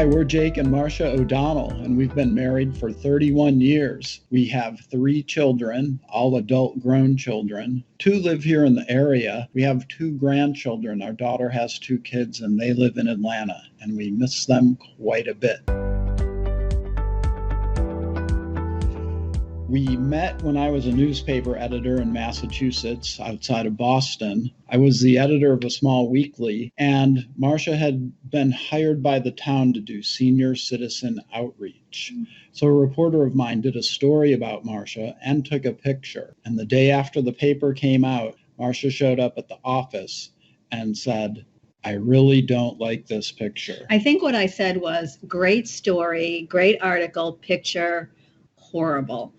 Hi, we're Jake and Marsha O'Donnell, and we've been married for 31 years. We have 3 children, all adult grown children. 2 live here in the area. We have 2 grandchildren. Our daughter has 2 kids, and they live in Atlanta, and we miss them quite a bit. We met when I was a newspaper editor in Massachusetts, outside of Boston. I was the editor of a small weekly, and Marsha had been hired by the town to do senior citizen outreach. So a reporter of mine did a story about Marsha and took a picture. And the day after the paper came out, Marsha showed up at the office and said, "I really don't like this picture." I think what I said was, great story, great article, picture, horrible.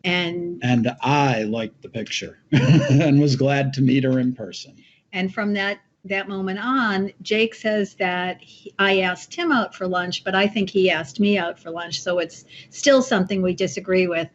And I liked the picture and was glad to meet her in person. And from that moment on, Jake says that I asked him out for lunch, but I think he asked me out for lunch. So it's still something we disagree with.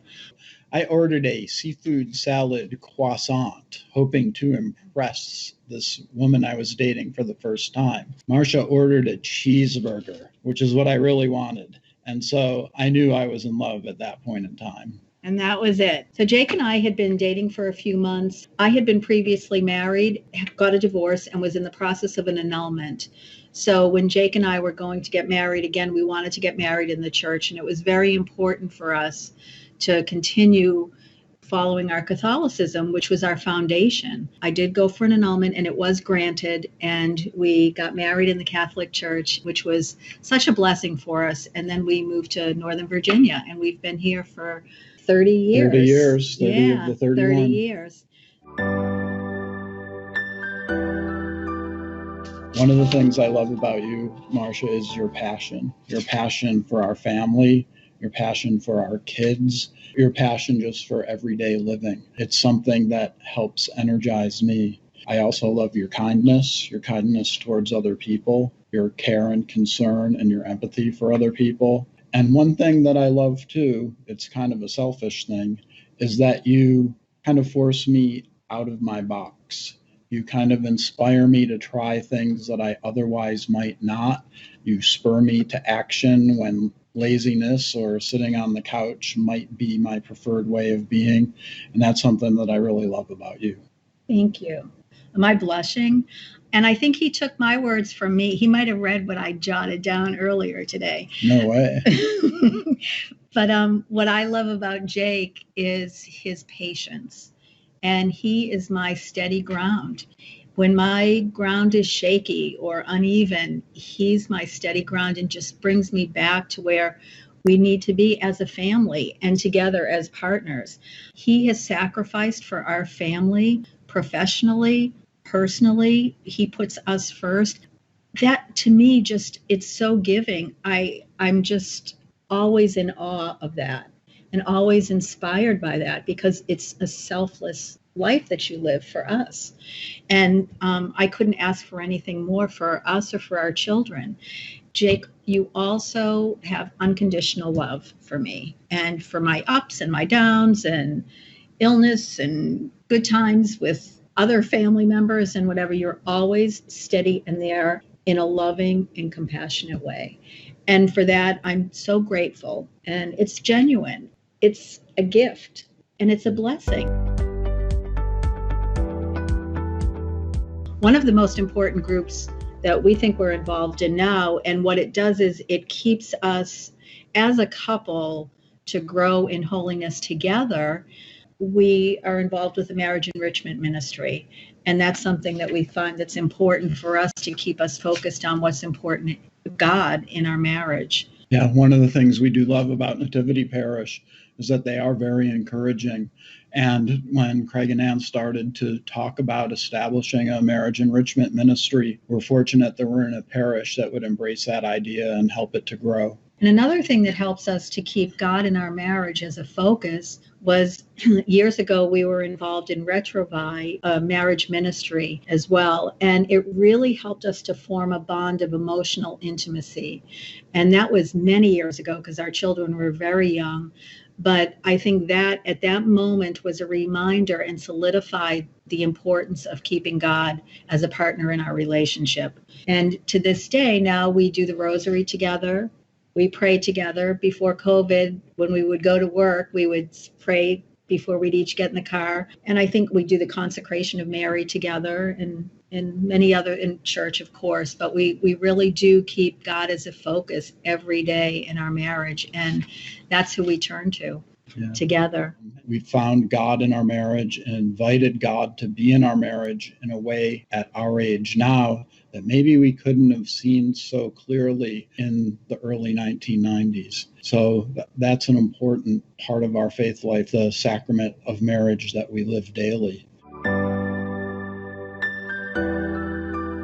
I ordered a seafood salad croissant, hoping to impress this woman I was dating for the first time. Marsha ordered a cheeseburger, which is what I really wanted. And so I knew I was in love at that point in time. And that was it. So Jake and I had been dating for a few months. I had been previously married, got a divorce, and was in the process of an annulment. So when Jake and I were going to get married again, we wanted to get married in the church. And it was very important for us to continue following our Catholicism, which was our foundation. I did go for an annulment, and it was granted, and we got married in the Catholic Church, which was such a blessing for us. And then we moved to Northern Virginia, and we've been here for 30 years. 30 years. 30 yeah, of the 31. 30 years. One of the things I love about you, Marsha, is your passion for our family, your passion for our kids, your passion just for everyday living. It's something that helps energize me. I also love your kindness towards other people, your care and concern and your empathy for other people. And one thing that I love too, it's kind of a selfish thing, is that you kind of force me out of my box. You kind of inspire me to try things that I otherwise might not. You spur me to action when laziness or sitting on the couch might be my preferred way of being. And that's something that I really love about you. Thank you. Am I blushing? And I think he took my words from me. He might have read what I jotted down earlier today. No way. But what I love about Jake is his patience. And he is my steady ground. When my ground is shaky or uneven, he's my steady ground and just brings me back to where we need to be as a family and together as partners. He has sacrificed for our family professionally, personally. He puts us first. That to me, just, it's so giving. I'm just always in awe of that and always inspired by that, because it's a selfless life that you live for us. And I couldn't ask for anything more for us or for our children. Jake, you also have unconditional love for me and for my ups and my downs and illness and good times with other family members and whatever. You're always steady and there in a loving and compassionate way. And for that, I'm so grateful. And it's genuine. It's a gift and it's a blessing. One of the most important groups that we think we're involved in now, and what it does is it keeps us as a couple to grow in holiness together. We are involved with the Marriage Enrichment Ministry, and that's something that we find that's important for us to keep us focused on what's important to God in our marriage. Yeah, one of the things we do love about Nativity Parish is that they are very encouraging. And when Craig and Ann started to talk about establishing a marriage enrichment ministry, we're fortunate that we're in a parish that would embrace that idea and help it to grow. And another thing that helps us to keep God in our marriage as a focus was years ago, we were involved in Retrovi, a marriage ministry as well. And it really helped us to form a bond of emotional intimacy. And that was many years ago because our children were very young. But I think that at that moment was a reminder and solidified the importance of keeping God as a partner in our relationship. And to this day, now we do the rosary together. We pray together. Before COVID, when we would go to work, we would pray before we'd each get in the car. And I think we do the consecration of Mary together and many other in church, of course. But we really do keep God as a focus every day in our marriage. And that's who we turn to together. We found God in our marriage and invited God to be in our marriage in a way at our age now that maybe we couldn't have seen so clearly in the early 1990s. So that's an important part of our faith life, the sacrament of marriage that we live daily.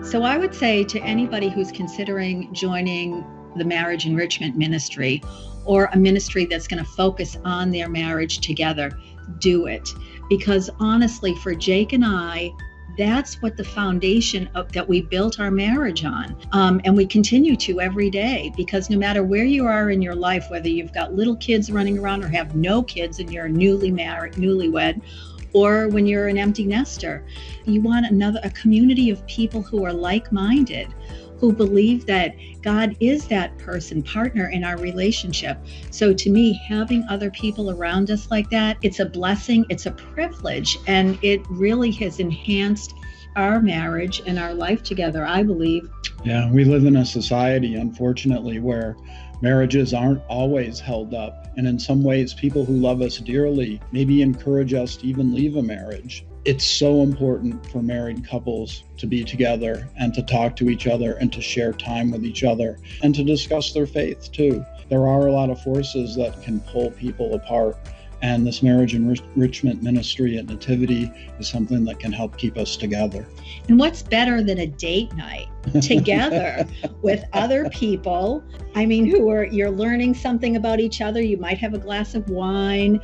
So I would say to anybody who's considering joining the marriage enrichment ministry or a ministry that's going to focus on their marriage together, do it. Because honestly, for Jake and I, that's what the foundation that we built our marriage on. And we continue to every day, because no matter where you are in your life, whether you've got little kids running around or have no kids and you're newly married, newlywed, or when you're an empty nester, you want a community of people who are like-minded, who believe that God is that partner in our relationship. So to me, having other people around us like that, it's a blessing, it's a privilege, and it really has enhanced our marriage and our life together, I believe. Yeah, we live in a society, unfortunately, where marriages aren't always held up. And in some ways, people who love us dearly maybe encourage us to even leave a marriage. It's so important for married couples to be together and to talk to each other and to share time with each other and to discuss their faith too. There are a lot of forces that can pull people apart. And this marriage enrichment ministry at Nativity is something that can help keep us together. And what's better than a date night together with other people? I mean, you're learning something about each other. You might have a glass of wine.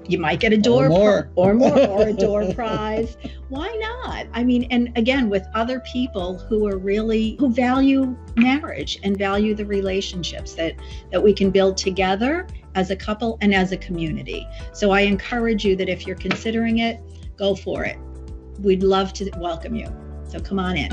You might get a door or a door prize. Why not? I mean, and again, with other people who value marriage and value the relationships that we can build together as a couple and as a community. So I encourage you that if you're considering it, go for it. We'd love to welcome you. So come on in.